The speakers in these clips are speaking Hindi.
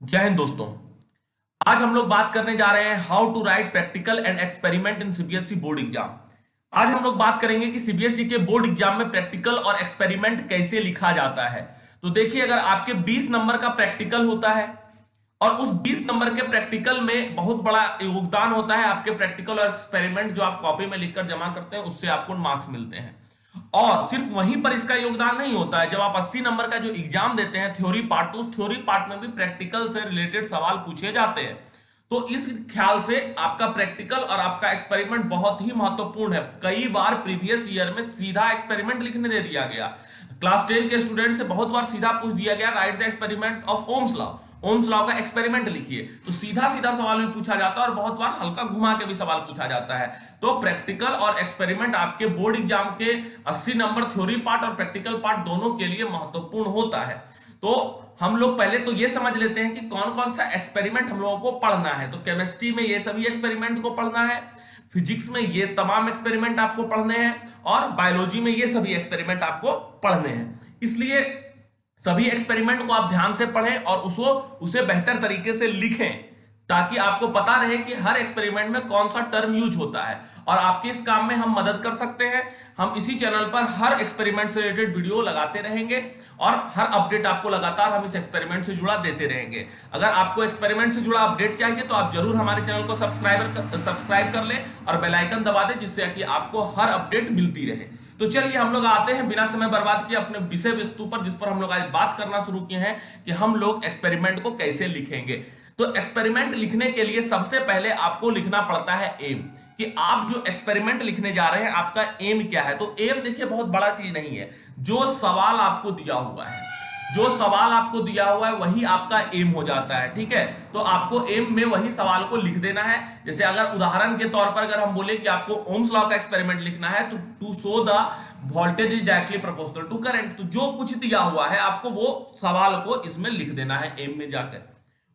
जय हिंद दोस्तों। आज हम लोग बात करने जा रहे हैं how to write practical and experiment in CBSE board exam. आज हम लोग बात करेंगे कि सीबीएसई के बोर्ड एग्जाम में प्रैक्टिकल और एक्सपेरिमेंट कैसे लिखा जाता है। तो देखिए, अगर आपके 20 नंबर का प्रैक्टिकल होता है और उस 20 नंबर के प्रैक्टिकल में बहुत बड़ा योगदान होता है आपके प्रैक्टिकल और एक्सपेरिमेंट जो आप कॉपी में लिखकर जमा करते हैं, उससे आपको मार्क्स मिलते हैं। और सिर्फ वहीं पर इसका योगदान नहीं होता है, जब आप 80 नंबर का जो एग्जाम देते हैं थ्योरी पार्ट, तो उस थ्योरी पार्ट में भी प्रैक्टिकल से रिलेटेड सवाल पूछे जाते हैं। तो इस ख्याल से आपका प्रैक्टिकल और आपका एक्सपेरिमेंट बहुत ही महत्वपूर्ण है। कई बार प्रीवियस ईयर में सीधा एक्सपेरिमेंट लिखने दे दिया गया। क्लास 10 के स्टूडेंट से बहुत बार सीधा पूछ दिया गया, right the experiment of Ohm's law, Ohm's law का एक्सपेरिमेंट लिखिए। तो सीधा सीधा सवाल भी पूछा जाता है और बहुत बार हल्का घुमा के भी सवाल पूछा जाता है। तो प्रैक्टिकल और एक्सपेरिमेंट आपके बोर्ड एग्जाम के 80 नंबर थ्योरी पार्ट और प्रैक्टिकल पार्ट दोनों के लिए महत्वपूर्ण होता है। तो हम लोग पहले तो ये समझ लेते हैं कि कौन कौन सा एक्सपेरिमेंट हम लोगों को पढ़ना है। तो केमिस्ट्री में ये सभी एक्सपेरिमेंट को पढ़ना है, फिजिक्स में ये तमाम एक्सपेरिमेंट आपको पढ़ने हैं और बायोलॉजी में ये सभी एक्सपेरिमेंट आपको पढ़ने हैं। इसलिए सभी एक्सपेरिमेंट को आप ध्यान से पढ़ें और उसे बेहतर तरीके से लिखें, ताकि आपको पता रहे कि हर एक्सपेरिमेंट में कौन सा टर्म यूज होता है। और आपके इस काम में हम मदद कर सकते हैं। हम इसी चैनल पर हर एक्सपेरिमेंट से रिलेटेड वीडियो लगाते रहेंगे और हर अपडेट आपको लगातार हम इस एक्सपेरिमेंट से जुड़ा देते रहेंगे। अगर आपको एक्सपेरिमेंट से जुड़ा अपडेट चाहिए तो आप जरूर हमारे चैनल को सब्सक्राइब कर लें और बेल आइकन दबा दें, जिससे कि आपको हर अपडेट मिलती रहे। तो चलिए हम लोग आते हैं बिना समय बर्बाद किए अपने विषय वस्तु पर, जिस पर हम लोग आज बात करना शुरू किए हैं कि हम लोग एक्सपेरिमेंट को कैसे लिखेंगे। तो एक्सपेरिमेंट लिखने के लिए सबसे पहले आपको लिखना पड़ता है एम, कि आप जो एक्सपेरिमेंट लिखने जा रहे हैं आपका एम क्या है। तो एम देखिए बहुत बड़ा चीज नहीं है, जो सवाल आपको दिया हुआ है, जो सवाल आपको दिया हुआ है वही आपका एम हो जाता है। ठीक है, तो आपको एम में वही सवाल को लिख देना है। जैसे अगर उदाहरण के तौर पर अगर हम बोले कि आपको ओम्स लॉ का एक्सपेरिमेंट लिखना है, तो to show the voltage is directly proportional to current, तो जो कुछ दिया हुआ है आपको वो सवाल को इसमें लिख देना है एम में जाकर।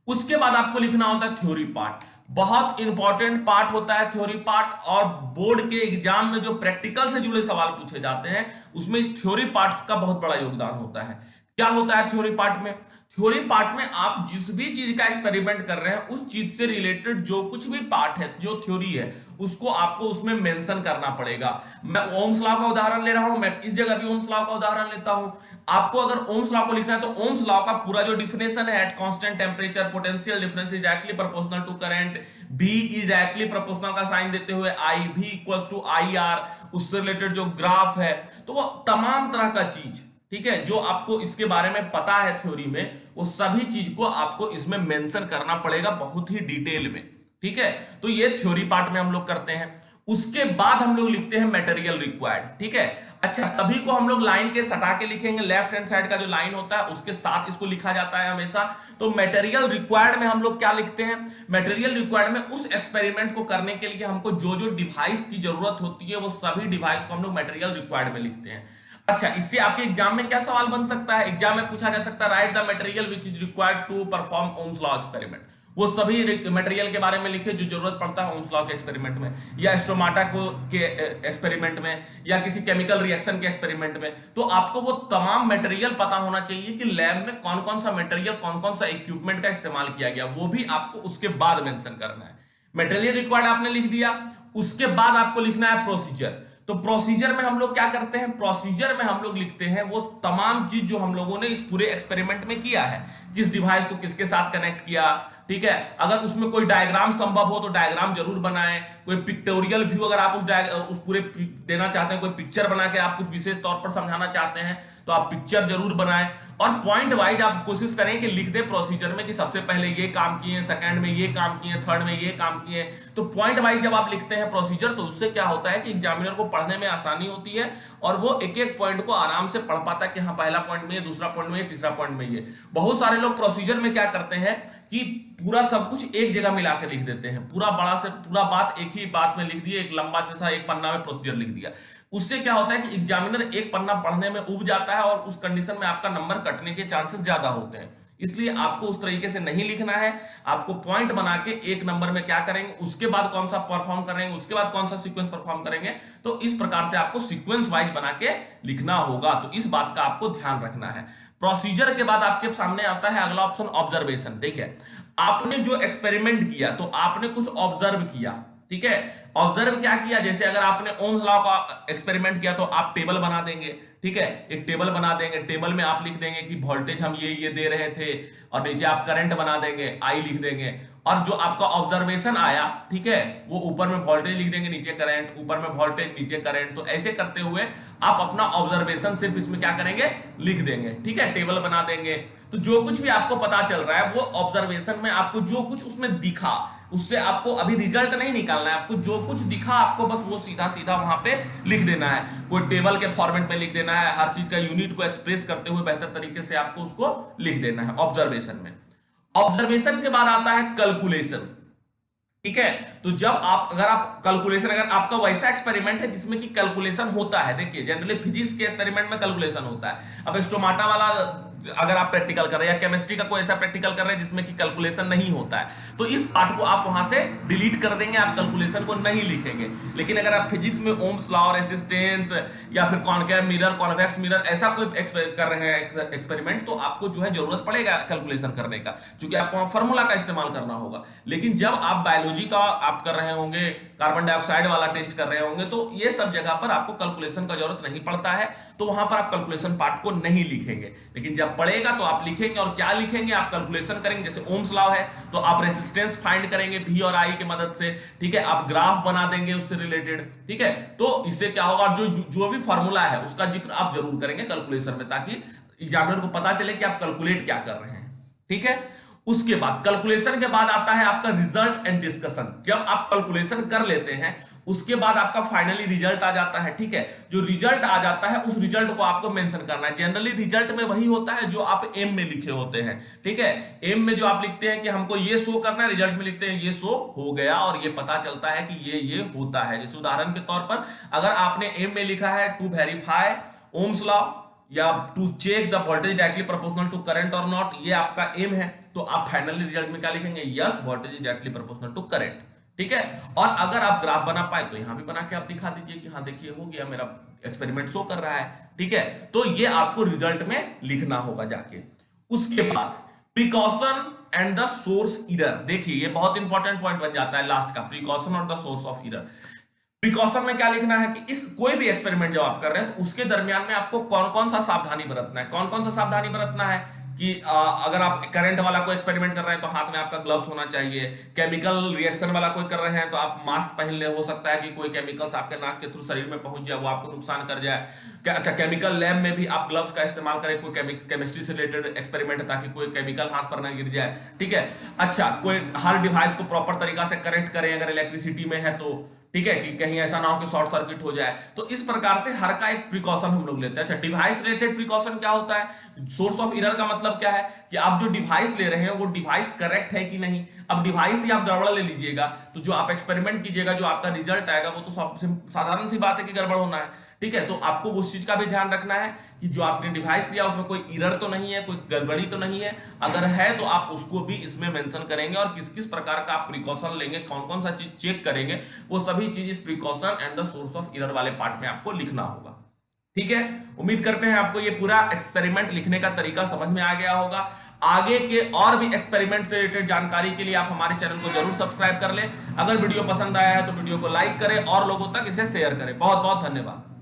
उसके बाद आपको लिखना होता है थ्योरी पार्ट। बहुत इंपॉर्टेंट पार्ट होता है थ्योरी पार्ट, और बोर्ड के एग्जाम में जो प्रैक्टिकल से जुड़े सवाल पूछे जाते हैं उसमें इस थ्योरी पार्ट्स का बहुत बड़ा योगदान होता है। क्या होता है थ्योरी पार्ट में? थ्योरी पार्ट में आप जिस भी चीज का एक्सपेरिमेंट कर रहे हैं उस चीज से रिलेटेड जो कुछ भी पार्ट है, जो थ्योरी है, उसको आपको उसमें मेंशन करना पड़ेगा। मैं ओम्स लॉ का उदाहरण ले रहा हूं, मैं इस जगह भी ओम्स लॉ का उदाहरण लेता हूं। आपको अगर ओम्स लॉ को लिखना है तो ओम्स लॉ का पूरा जो डिफिनेशन है, at constant temperature potential difference is directly proportional to current, V is directly proportional का साइन देते हुए I, V equals to I R, उससे रिलेटेड जो ग्राफ है, तो वो तमाम तरह का चीज, ठीक है, जो आपको इसके बारे में पता है थ्योरी में, वो सभी चीज को आपको इसमें मेंशन करना पड़ेगा बहुत ही डिटेल में। ठीक है, तो ये थ्योरी पार्ट में हम लोग करते हैं। उसके बाद हम लोग लिखते हैं मटेरियल रिक्वायर्ड। ठीक है, अच्छा, सभी को हम लोग लाइन के सटा के लिखेंगे। लेफ्ट हैंड साइड का जो लाइन होता है उसके साथ इसको लिखा जाता है हमेशा। तो मटेरियल रिक्वायर्ड में हम लोग क्या लिखते हैं? मटेरियल रिक्वायर्ड में उस एक्सपेरिमेंट को करने के लिए हमको जो जो डिवाइस की जरूरत होती है वो सभी डिवाइस को हम लोग मटेरियल रिक्वायर्ड में लिखते हैं। अच्छा, इससे आपके एग्जाम में क्या सवाल बन सकता है? एग्जाम में पूछा जा सकता है, write the material which is required to perform Ohm's law experiment. वो सभी मटेरियल के बारे में लिखे जो जरूरत पड़ता है ओम्स लॉ के एक्सपेरिमेंट में, या स्टोमाटा को के एक्सपेरिमेंट में, या किसी केमिकल रिएक्शन के एक्सपेरिमेंट में। तो आपको वो तमाम मटेरियल पता होना चाहिए कि लैब में कौन कौन सा मटेरियल, कौन कौन सा इक्विपमेंट का इस्तेमाल किया गया, वो भी आपको उसके बाद मेंशन करना है। मटेरियल रिक्वायर्ड आपने लिख दिया। उसके बाद आपको लिखना है प्रोसीजर। तो प्रोसीजर में हम लोग क्या करते हैं? प्रोसीजर में हम लोग लिखते हैं वो तमाम चीज जो हम लोगों ने इस पूरे एक्सपेरिमेंट में किया है, किस डिवाइस को किसके साथ कनेक्ट किया। ठीक है, अगर उसमें कोई डायग्राम संभव हो तो डायग्राम जरूर बनाएं। कोई पिक्टोरियल व्यू अगर आप उस पूरे देना चाहते हैं, कोई पिक्चर बना के आप कुछ विशेष तौर पर समझाना चाहते हैं तो आप पिक्चर जरूर बनाएं। और पॉइंट वाइज आप कोशिश करें कि लिख दे प्रोसीजर में कि सबसे पहले ये काम किए, सेकंड में ये काम किए, थर्ड में ये काम किए। तो पॉइंट वाइज जब आप लिखते हैं प्रोसीजर, तो उससे क्या होता है कि एग्जामिनर को पढ़ने में आसानी होती है और वो एक एक पॉइंट को आराम से पढ़ पाता है कि हाँ, पहला पॉइंट में ये, दूसरा पॉइंट में ये, तीसरा पॉइंट में ये। बहुत सारे लोग प्रोसीजर में क्या करते हैं कि पूरा सब कुछ एक जगह मिला के लिख देते हैं, पूरा बड़ा से पूरा बात एक ही बात में लिख दिए, एक लंबा से एक पन्ना में प्रोसीजर लिख दिया। उससे क्या होता है कि एग्जामिनर एक पन्ना पढ़ने में उब जाता है और उस कंडीशन में आपका नंबर कटने के चांसेस ज्यादा होते हैं। इसलिए आपको उस तरीके से नहीं लिखना है। आपको पॉइंट बना के एक नंबर में क्या करेंगे, उसके बाद कौन सा परफॉर्म करेंगे, उसके बाद कौन सा सीक्वेंस परफॉर्म करेंगे, तो इस प्रकार से आपको सीक्वेंस वाइज बना के लिखना होगा। तो इस बात का आपको ध्यान रखना है। प्रोसीजर के बाद आपके सामने आता है अगला ऑप्शन ऑब्जर्वेशन। देखिए, आपने जो एक्सपेरिमेंट किया तो आपने कुछ ऑब्जर्व किया, ठीक है। ऑब्जर्व क्या किया, जैसे अगर आपने ओम्स लॉ का एक्सपेरिमेंट किया तो आप टेबल बना देंगे, ठीक है। एक टेबल बना देंगे, टेबल में आप लिख देंगे कि वोल्टेज हम ये दे रहे थे, और नीचे आप करंट बना देंगे, आई लिख देंगे, और जो आपका ऑब्जर्वेशन आया, ठीक है, वो ऊपर में वोल्टेज लिख देंगे, नीचे करंट, ऊपर में वोल्टेज, नीचे करंट। तो ऐसे करते हुए आप अपना ऑब्जर्वेशन सिर्फ इसमें क्या करेंगे, लिख देंगे, ठीक है, टेबल बना देंगे। तो जो कुछ भी आपको पता चल रहा है वो ऑब्जर्वेशन में आपको जो कुछ उसमें दिखा, उससे आपको अभी रिजल्ट नहीं निकालना है, आपको जो कुछ दिखा आपको बस वो सीधा सीधा वहां पे लिख देना है, कोई टेबल के फॉर्मेट में लिख देना है, हर चीज का यूनिट को एक्सप्रेस करते हुए बेहतर तरीके से आपको उसको लिख देना है ऑब्जर्वेशन में। ऑब्जर्वेशन के बाद आता है कैलकुलेशन, ठीक है। तो जब आप अगर आपका वैसा एक्सपेरिमेंट है जिसमें कि कैलकुलेशन होता है, देखिए जनरली फिजिक्स के एक्सपेरिमेंट में कैलकुलेशन होता है। अब स्टोमाटा वाला अगर आप प्रैक्टिकल कर रहे हैं या केमिस्ट्री का कोई ऐसा प्रैक्टिकल कर रहे हैं जिसमें कि कैलकुलेशन नहीं होता है, तो इस पार्ट को आप वहां से डिलीट कर देंगे, आप कैलकुलेशन को नहीं लिखेंगे। लेकिन अगर आप फिजिक्स में ओम्स लॉ, रेसिस्टेंस या फिर कॉनकेव मिरर, कॉन्वेक्स मिरर ऐसा कोई कर रहे हैं एक्सपेरिमेंट, तो आपको जो है जरूरत पड़ेगा कैलकुलेशन करने का, क्योंकि आपको वहां फॉर्मूला का इस्तेमाल करना होगा। लेकिन जब आप बायोलॉजी का आप कर रहे होंगे, कार्बन डाइऑक्साइड वाला टेस्ट कर रहे होंगे, तो ये सब जगह पर आपको कैलकुलेशन का जरूरत नहीं पड़ता है, तो वहां पर आप कैलकुलेशन पार्ट को नहीं लिखेंगे। लेकिन जब पड़ेगा तो आप लिखेंगे, और क्या लिखेंगे, आप कैलकुलेशन करेंगे। जैसे ओम्स लॉ है तो आप रेजिस्टेंस फाइंड करेंगे V और I की मदद से, ठीक है, आप ग्राफ बना देंगे उससे रिलेटेड, ठीक है। तो इससे क्या होगा, जो भी फॉर्मूला है उसका जिक्र आप जरूर करेंगे कैलकुलेशन में, ताकि एग्जामिनर को पता चले कि आप कैलकुलेट क्या कर रहे हैं, ठीक है। उसके बाद कैलकुलेशन के बाद आता है आपका रिजल्ट एंड डिस्कशन। जब आप कैलकुलेशन कर लेते हैं उसके बाद आपका फाइनली रिजल्ट आ जाता है, ठीक है। जो रिजल्ट आ जाता है उस रिजल्ट को आपको मेंशन करना है। जनरली रिजल्ट में वही होता है जो आप एम में लिखे होते हैं, ठीक है। एम में जो आप लिखते हैं कि हमको ये शो करना है, रिजल्ट में लिखते हैं ये शो हो गया, और ये पता चलता है कि ये होता है। जैसे उदाहरण के तौर पर अगर आपने एम में लिखा है टू वेरीफाई ओम्स लॉ या to check the voltage directly proportional to current और नॉट, ये आपका एम है, तो आप फाइनली रिजल्ट में क्या लिखेंगे, yes voltage is directly proportional to current, ठीक है। और अगर आप ग्राफ बना पाए तो यहां भी बना के आप दिखा दीजिए कि हाँ देखिए हो गया, मेरा एक्सपेरिमेंट शो कर रहा है, ठीक है। तो ये आपको रिजल्ट में लिखना होगा जाके। उसके बाद precaution and the source error, देखिए ये बहुत इंपॉर्टेंट पॉइंट बन जाता है लास्ट का, प्रिकॉशन और the source of error. Precaution में क्या लिखना है कि इस कोई भी एक्सपेरिमेंट जब आप कर रहे हैं तो उसके दरमियान में आपको कौन कौन सा सावधानी बरतना है। कौन कौन सा सावधानी बरतना है कि अगर आप करंट वाला कोई एक्सपेरिमेंट कर रहे हैं तो हाथ में आपका ग्लव्स होना चाहिए। केमिकल रिएक्शन वाला कोई कर रहे हैं तो आप मास्क पहन ले, हो सकता है कि कोई केमिकल्स आपके नाक के थ्रू शरीर में पहुंच जाए, वो आपको नुकसान कर जाए। अच्छा, केमिकल लैब में भी आप ग्लव्स का इस्तेमाल करें, कोई केमिस्ट्री से रिलेटेड एक्सपेरिमेंट है, ताकि कोई केमिकल हाथ पर ना गिर जाए, ठीक है। अच्छा, कोई हर डिवाइस को प्रॉपर तरीका से कनेक्ट करें अगर इलेक्ट्रिसिटी में है तो, ठीक है, कि कहीं ऐसा ना हो कि शॉर्ट सर्किट हो जाए। तो इस प्रकार से हर का एक प्रिकॉशन हम लोग लेते हैं। अच्छा, डिवाइस रिलेटेड प्रिकॉशन क्या होता है, सोर्स ऑफ एरर का मतलब क्या है कि आप जो डिवाइस ले रहे हैं वो डिवाइस करेक्ट है कि नहीं। अब डिवाइस ही आप गड़बड़ ले लीजिएगा तो जो आप एक्सपेरिमेंट कीजिएगा, जो आपका रिजल्ट आएगा वो तो साधारण सी बात है कि गड़बड़ होना है, ठीक है। तो आपको उस चीज का भी ध्यान रखना है कि जो आपने डिवाइस लिया उसमें कोई एरर तो नहीं है, कोई गड़बड़ी तो नहीं है। अगर है तो आप उसको भी इसमें मेंशन करेंगे, और किस किस प्रकार का आप प्रिकॉशन लेंगे, कौन कौन सा चीज चेक करेंगे, वो सभी चीज इस precaution and the source of error वाले पार्ट में आपको लिखना होगा, ठीक है। उम्मीद करते हैं आपको ये पूरा एक्सपेरिमेंट लिखने का तरीका समझ में आ गया होगा। आगे के और भी एक्सपेरिमेंट से रिलेटेड जानकारी के लिए आप हमारे चैनल को जरूर सब्सक्राइब कर लें। अगर वीडियो पसंद आया है तो वीडियो को लाइक करें और लोगों तक इसे शेयर करें। बहुत बहुत धन्यवाद।